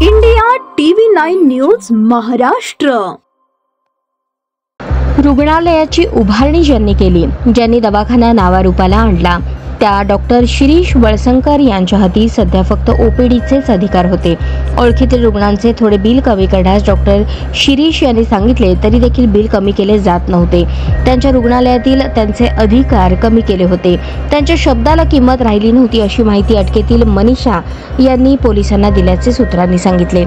India TV 9 news Maharashtra. रुग्णालयाची उभारणी ज्यांनी केली, ज्यांनी दवाखाना नावारूपाला आणला, त्या डॉक्टर शिरीष वळसंकर यांच्या हाती सध्या फक्त ओपीडीचेच अधिकार होते। ओळखीतील रुग्णांचे थोडे बिल कमी करण्यास डॉक्टर शिरीष यांनी सांगितले तरी देखील बिल कमी केले जात नव्हते। त्यांच्या रुग्णालयातील त्यांचे अधिकार कमी केले होते। त्यांच्या शब्दाला किंमत राहिली नव्हती अशी माहिती अटकेतील मनीषा यांनी पोलिसांना दिल्याचे सूत्रांनी सांगितले।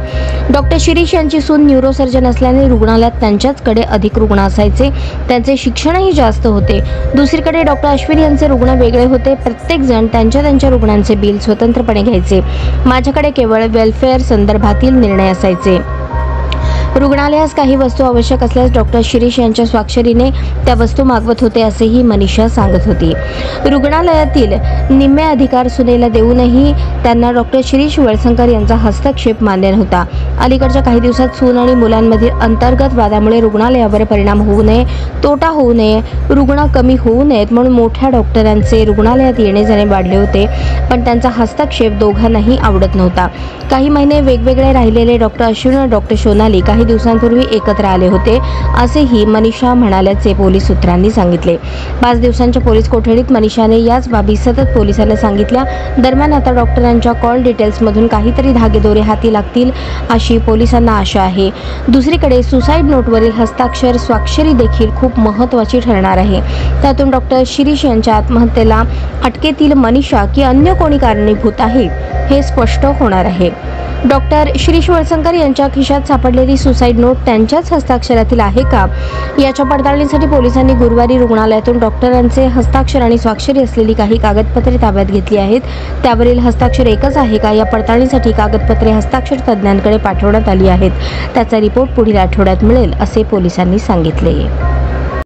डॉक्टर शिरीष यांची सून न्यूरोसर्जन असल्याने रुग्णालयात त्यांच्याचकडे अधिक रुग्ण असायचे। त्यांचे शिक्षणही जास्त होते। दुसरीकडे डॉक्टर अश्विन यांचे रुग्ण वेगळे होते। प्रत्येक जण त्यांच्या रुग्णांचे बिल स्वतंत्रपणे घ्यायचे। माझ्याकडे केवळ वेलफेअर संदर्भातील निर्णय असायचे। रुग्णालयास काही वस्तू आवश्यक असल्यास डॉक्टर शिरीष यांच्या स्वाक्षरीने त्या वस्तू मागवत होते असेही मनीषा सांगत होती। रुग्णालयातील निम्मे अधिकार सुनेला देऊनही त्यांना डॉक्टर शिरीष वळसंकर यांचा हस्तक्षेप मान्य नव्हता। अलीकडच्या काही दिवसात सून आणि मुलांमधील अंतर्गत वादामुळे रुग्णालयावर परिणाम होऊ नये, तोटा होऊ नये, रुग्ण कमी होऊ नयेत म्हणून मोठ्या डॉक्टरांचे रुग्णालयात येणे जाणे वाढले होते, पण त्यांचा हस्तक्षेप दोघांनाही आवडत नव्हता। काही महिने वेगवेगळे राहिलेले डॉक्टर अश्विन आणि डॉक्टर सोनाली काही दिवसांपूर्वी एकत्र आले होते असेही मनीषा म्हणाल्याचे पोलीस सूत्रांनी सांगितले। 5 दिवसांच्या पोलीस कोठडीत मनीषाने याच बाबी सतत पोलिसांना सांगितल्या। दरम्यान आता डॉक्टरांच्या कॉल डिटेल्स मधून काहीतरी धागेदोरे हाती लागतील अशी पोलिसांना आशा आहे। दुसरीकडे सुसाईड नोटवरील हस्ताक्षर स्वाक्षरी देखील खूप महत्त्वाची ठरणार आहे। त्यातून डॉक्टर शिरीष यांच्या आत्महत्येला अटकेतील मनीषा की अन्य कोणी कारणीभूत आहे हे स्पष्ट होणार आहे। डॉक्टर शिरीष वळसंकर यांच्या खिशात सापडलेली सुसाईड नोट त्यांच्याच हस्ताक्षरातील आहे का याच्या पडताळणीसाठी पोलिसांनी गुरुवारी रुग्णालयातून डॉक्टरांचे हस्ताक्षर आणि स्वाक्षरी असलेली काही कागदपत्रे ताब्यात घेतली आहेत। त्यावरील हस्ताक्षर एकच आहे का या पडताळणीसाठी कागदपत्रे हस्ताक्षर तज्ज्ञांकडे पाठवण्यात आली आहेत। त्याचा रिपोर्ट पुढील आठवड्यात मिळेल असे पोलिसांनी सांगितले।